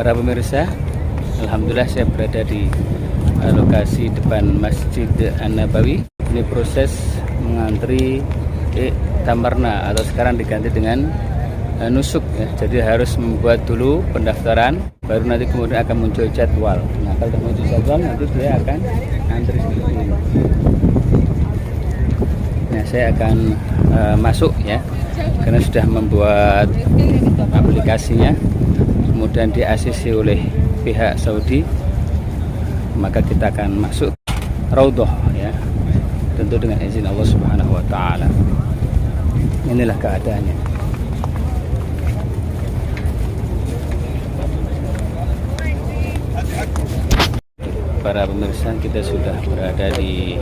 Para pemirsa, alhamdulillah saya berada di lokasi depan Masjid An-Nabawi. Ini proses mengantri tamarna atau sekarang diganti dengan nusuk ya. Jadi harus membuat dulu pendaftaran, baru nanti kemudian akan muncul jadwal. Nah, kalau sudah muncul jadwal nanti dia akan antri seperti ini. Nah, saya akan masuk ya, karena sudah membuat aplikasinya, kemudian di-ACC oleh pihak Saudi, maka kita akan masuk Raudhah ya, tentu dengan izin Allah Subhanahu wa taala. Inilah keadaannya. Para pemirsa, kita sudah berada di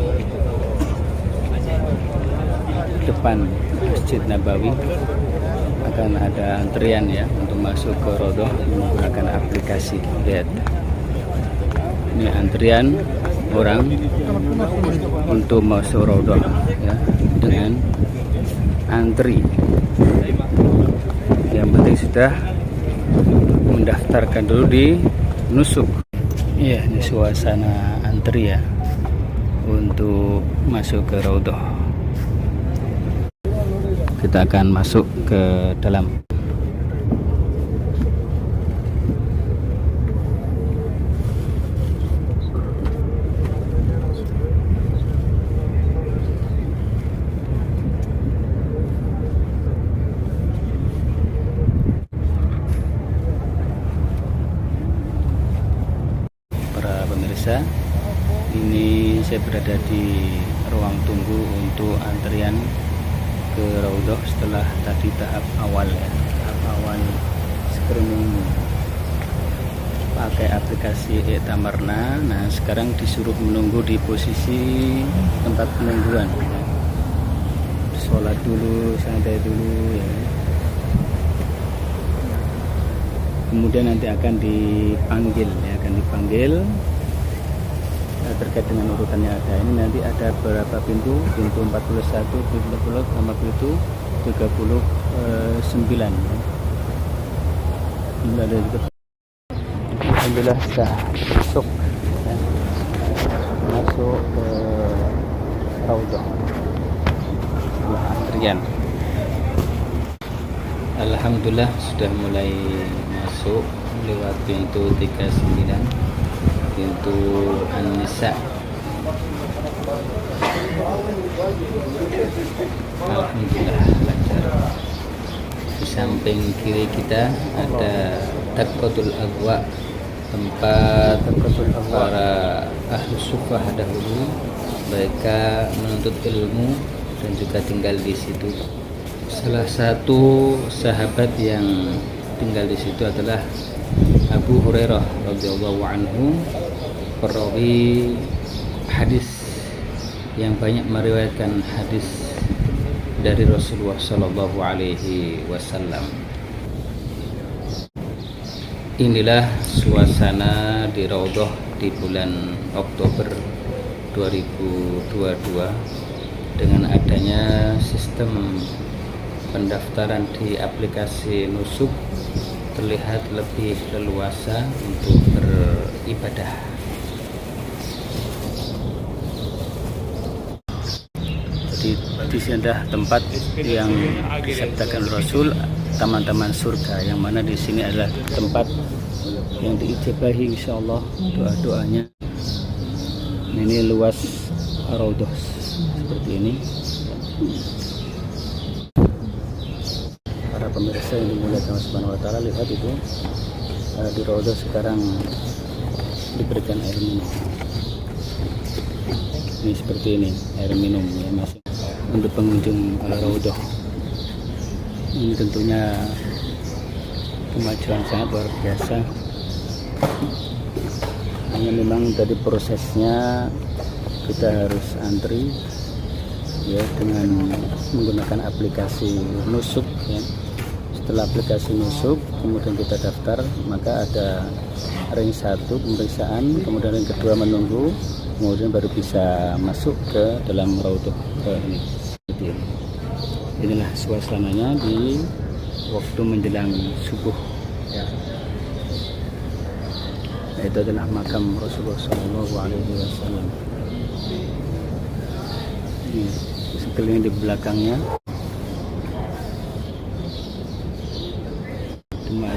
depan Masjid Nabawi. Akan ada antrian ya untuk masuk ke Raudhah menggunakan aplikasi. Lihat, ini antrian orang untuk masuk Raudhah ya, dengan antri. Yang penting sudah mendaftarkan dulu di nusuk. Iya, ini suasana antri ya untuk masuk ke Raudhah. Kita akan masuk ke dalam. Para pemirsa, ini saya berada di ruang tunggu untuk antrian ke Raudhah setelah tadi tahap awal ya, tahap awal screening pakai aplikasi e-tamarna. Nah, sekarang disuruh menunggu di posisi tempat penungguan ya. Sholat dulu, santai dulu ya, kemudian nanti akan dipanggil ya, terkait dengan urutan yang ada. Ini nanti ada berapa pintu? Pintu 41, pintu 40, sama pintu 39 ya. Ini ada juga. Alhamdulillah sudah masuk ya, masuk ke Raudhah setelah antrian. Alhamdulillah sudah mulai masuk lewat pintu 39, pintu An-Nisa. Alhamdulillah lancar. Di samping kiri kita ada Taqwatul Aqwa, tempat para ahli sufah dahulu mereka menuntut ilmu dan juga tinggal di situ. Salah satu sahabat yang tinggal di situ adalah Abu Hurairah radhiyallahu anhu, perawi hadis yang banyak meriwayatkan hadis dari Rasulullah sallallahu alaihi wasallam. Inilah suasana di Raudhah di bulan Oktober 2022 dengan adanya sistem pendaftaran di aplikasi nusuk, terlihat lebih leluasa untuk beribadah. Jadi di sini ada tempat yang disabdakan Rasul, taman-taman surga, yang mana di sini adalah tempat yang diijabahi insyaallah doa-doanya. Ini luas Raudhah seperti ini. Para pemirsa yang dimuliakan Allah Subhanahu wa taala, lihat itu di Raudhah sekarang diberikan air minum. Ini seperti ini air minum ya, masih untuk pengunjung Raudhah. Ini tentunya kemajuan sangat luar biasa. Hanya memang tadi prosesnya kita harus antri ya dengan menggunakan aplikasi nusuk ya. Setelah aplikasi nusuk kemudian kita daftar, maka ada ring 1 pemeriksaan, kemudian ring kedua menunggu, kemudian baru bisa masuk ke dalam Raudhah ini. Inilah suasananya di waktu menjelang subuh ya. Itu adalah makam Rasulullah Shallallahu Alaihi Wasallam. Ini sekeliling di belakangnya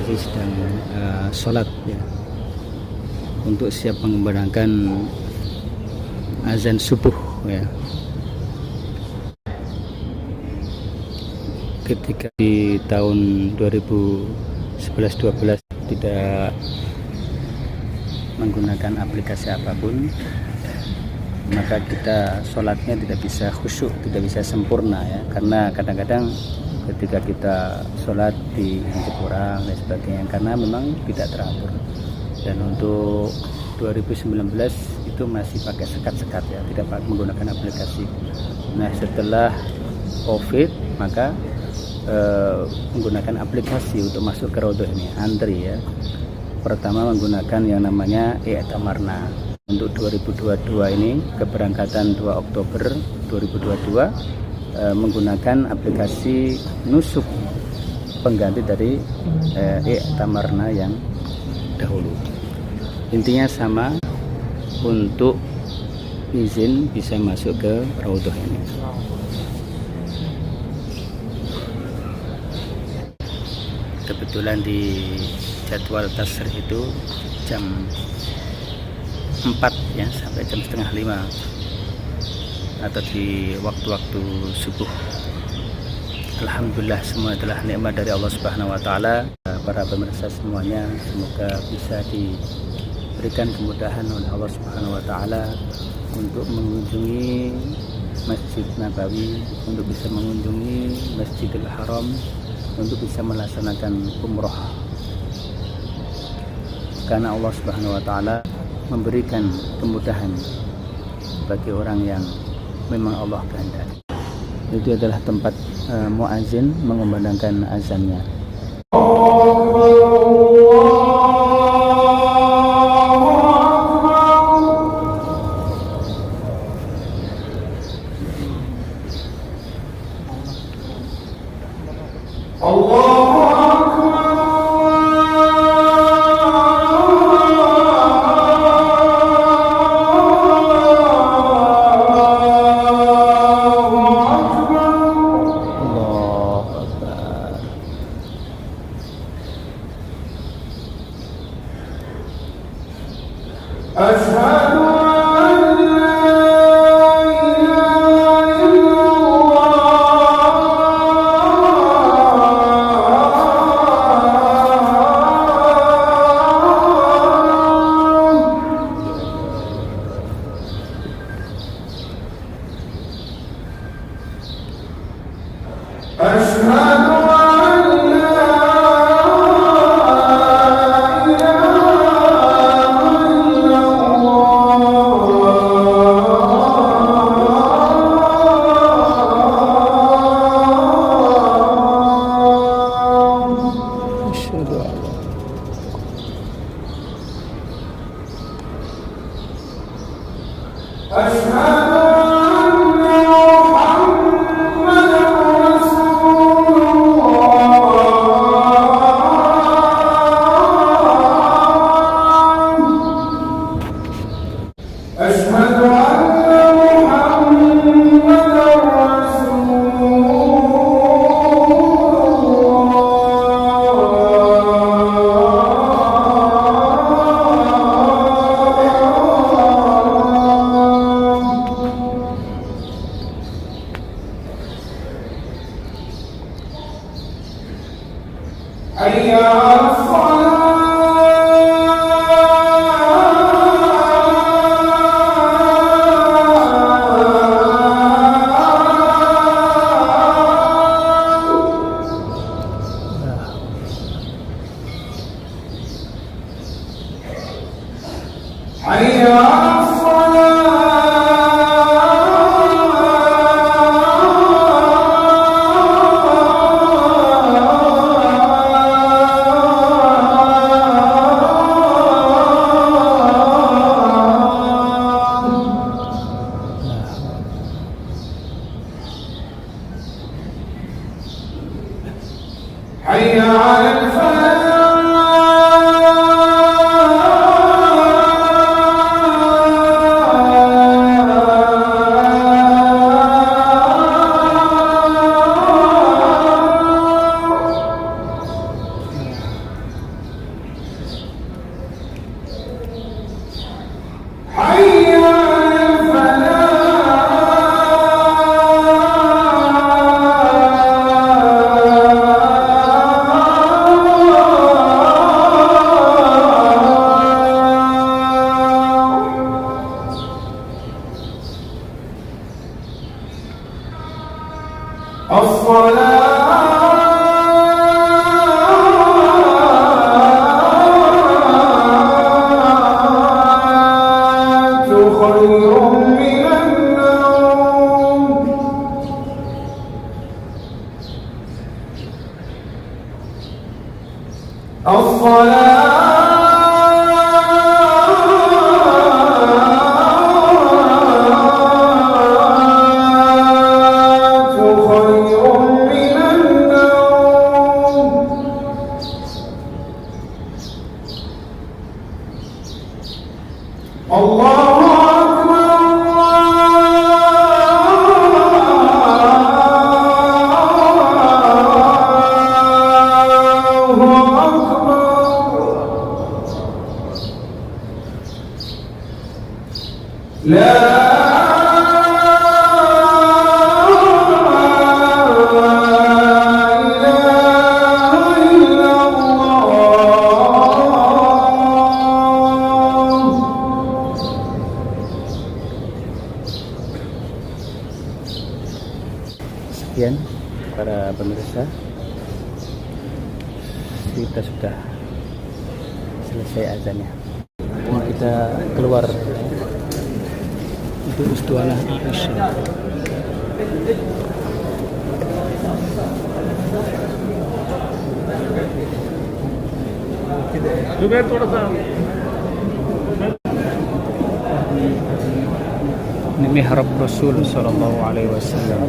Aziz sedang sholat ya, untuk siap mengumandangkan azan subuh ya. Ketika di tahun 2011-12 tidak menggunakan aplikasi apapun, maka kita sholatnya tidak bisa khusyuk, tidak bisa sempurna ya, karena kadang-kadang ketika kita sholat diintip orang dan sebagainya, karena memang tidak teratur. Dan untuk 2019 itu masih pakai sekat-sekat ya, tidak menggunakan aplikasi. Nah setelah COVID maka menggunakan aplikasi untuk masuk ke Raudhah ini, antri ya. Pertama menggunakan yang namanya I'tamarna. Untuk 2022 ini keberangkatan 2 Oktober 2022 menggunakan aplikasi Nusuk, pengganti dari I'tamarna yang dahulu. Intinya sama, untuk izin bisa masuk ke Raudhah ini. Kebetulan di jadwal tasrih itu jam 4 ya, sampai jam setengah 5 atau di waktu-waktu subuh. Alhamdulillah, semua adalah nikmat dari Allah Subhanahu wa taala. Para pemirsa semuanya, semoga bisa diberikan kemudahan oleh Allah Subhanahu wa taala untuk mengunjungi Masjid Nabawi, untuk bisa mengunjungi Masjidil Haram, untuk bisa melaksanakan umroh. Karena Allah Subhanahu wa taala memberikan kemudahan bagi orang yang memang Allah kehendaki. Itu adalah tempat muazin mengumandangkan azannya. حي على الفلاح. Sekian para pemirsa, kita sudah selesai azannya. Kita keluar untuk istiqalah Isya. Ini mihrab Rasul sallallahu alaihi wasallam.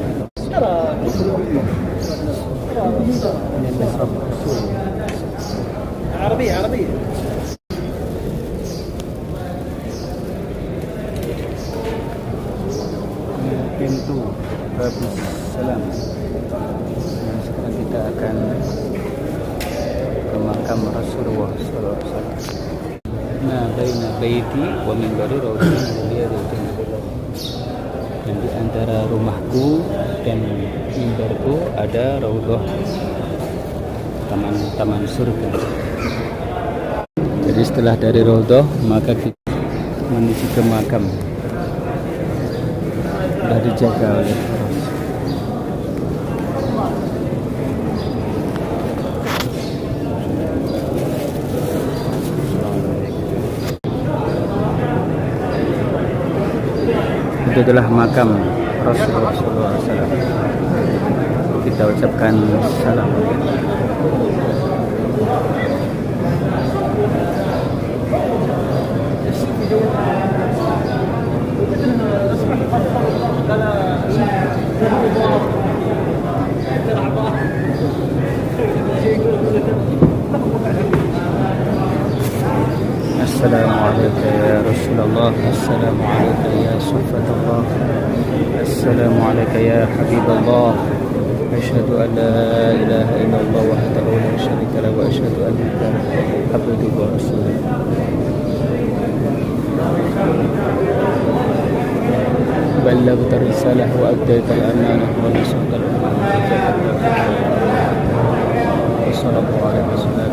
Ini mihrab Rasul. Arabi. Pintu Babus Salam. Nah, sekarang kita akan ke makam Rasulullah sallallahu alaihi wasallam. Nah, baina baiti wa minbari rawdatin. Dan di antara rumahku dan mimbarku ada raudhah, taman surga. Jadi setelah dari raudhah maka kita menuju ke makam. Sudah dijaga oleh itu adalah makam Rasulullah SAW. Kita ucapkan salam. Assalamualaikum ya Rasulullah. Assalamualaikum ya Sufatullah. Assalamualaikum ya Habibullah. Asyhadu an la ilaha illallah wahdahu la syarika lahu wa asyhadu annaka abduhu wa rasuluh. Ballaghta risalah wa addayta al-amanah wa nasahta al-ummah. Sallallahu alaihi wasallam.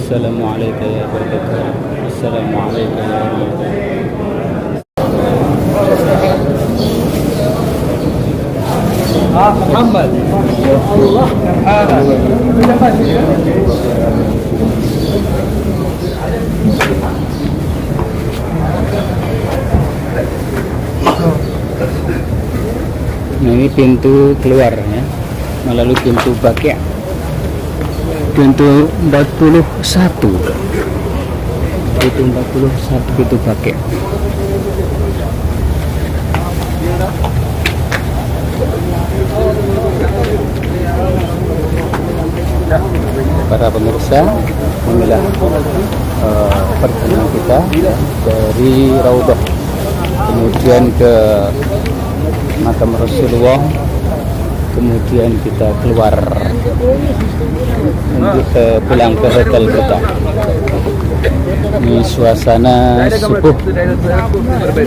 Assalamualaikum ya Barakatuh. Assalamualaikum ya Muhammad. Allah Nah, ini pintu keluar ya, melalui pintu Baqi', pintu 41, pintu Baqi'. Para pemirsa, inilah perjalanan kita dari Raudhah kemudian ke makam Rasulullah, kemudian kita keluar untuk pulang ke hotel kita. Ini suasana subuh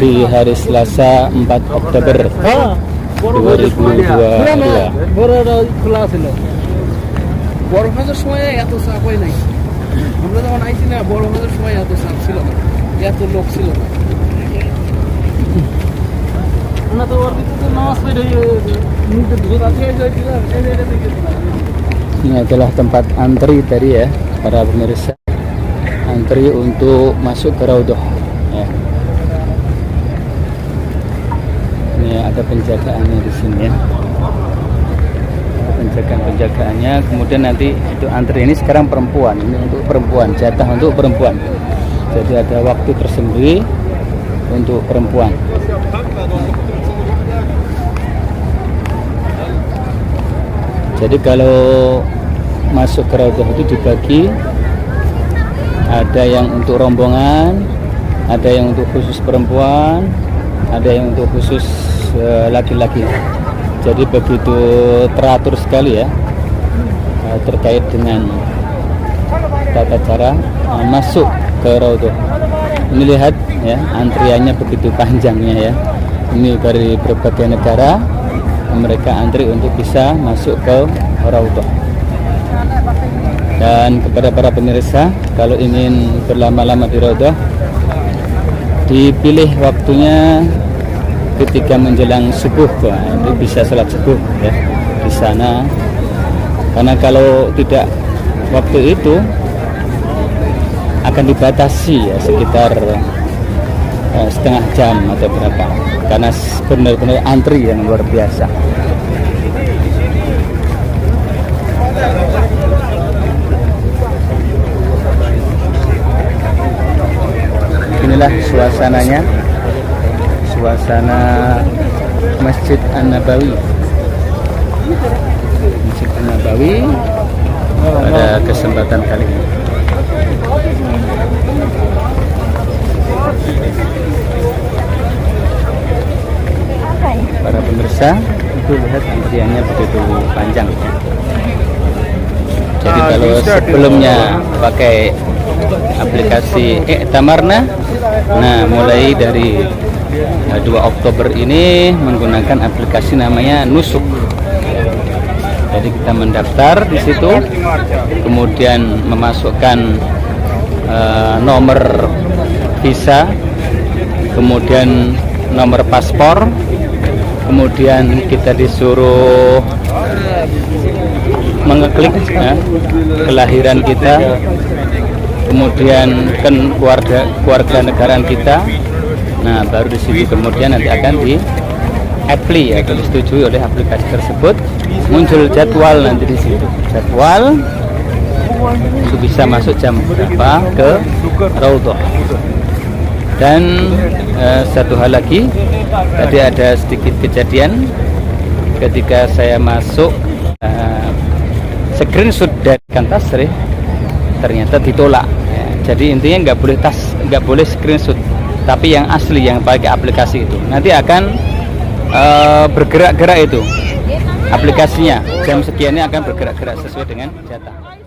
di hari Selasa 4 Oktober 2022. বড় মাছের সময় এত চাপ হয় নাই। আমরা যখন আইছি না বড় মাছের সময় এত চাপ ছিল না, এত লোক ছিল না। Ini adalah tempat antri tadi ya, para pemirsa. Antri untuk masuk ke Raudhah ya. Ini ada penjagaannya di sini ya. Penjagaannya, kemudian nanti itu antri ini sekarang perempuan, ini untuk perempuan, jatah untuk perempuan. Jadi ada waktu tersendiri untuk perempuan. Jadi kalau masuk ke Raudhah itu dibagi Ada yang untuk rombongan, ada yang untuk khusus perempuan, ada yang untuk khusus laki-laki. Jadi begitu teratur sekali ya terkait dengan tata cara masuk ke Raudhah. Ini lihat ya, antriannya begitu panjangnya ya. Ini dari berbagai negara mereka antri untuk bisa masuk ke Raudhah. Dan kepada para pemirsa, kalau ingin berlama-lama di Raudhah, dipilih waktunya ketika menjelang subuh. Itu bisa sholat subuh ya di sana. Karena kalau tidak waktu itu akan dibatasi ya sekitar setengah jam atau berapa, karena benar-benar antri yang luar biasa. Inilah suasananya, suasana Masjid An-Nabawi. Masjid An-Nabawi pada kesempatan kali ini. Para pemirsa, itu lihat antriannya begitu panjang. Jadi kalau sebelumnya pakai aplikasi Tamarna, nah mulai dari 2 Oktober ini menggunakan aplikasi namanya Nusuk. Jadi kita mendaftar di situ, kemudian memasukkan nomor visa, kemudian nomor paspor, kemudian kita disuruh mengeklik ya, kelahiran kita, kemudian kan keluarga negaraan kita. Nah baru di sini kemudian nanti akan di-apply ya, kalau disetujui oleh aplikasi tersebut, muncul jadwal nanti di situ, jadwal untuk bisa masuk jam berapa ke Raudhah. Dan satu hal lagi, tadi ada sedikit kejadian ketika saya masuk, screenshot dari Tasrih ternyata ditolak ya. Jadi intinya nggak boleh screenshot, tapi yang asli yang pakai aplikasi itu nanti akan bergerak-gerak, itu aplikasinya jam sekiannya akan bergerak-gerak sesuai dengan jatah.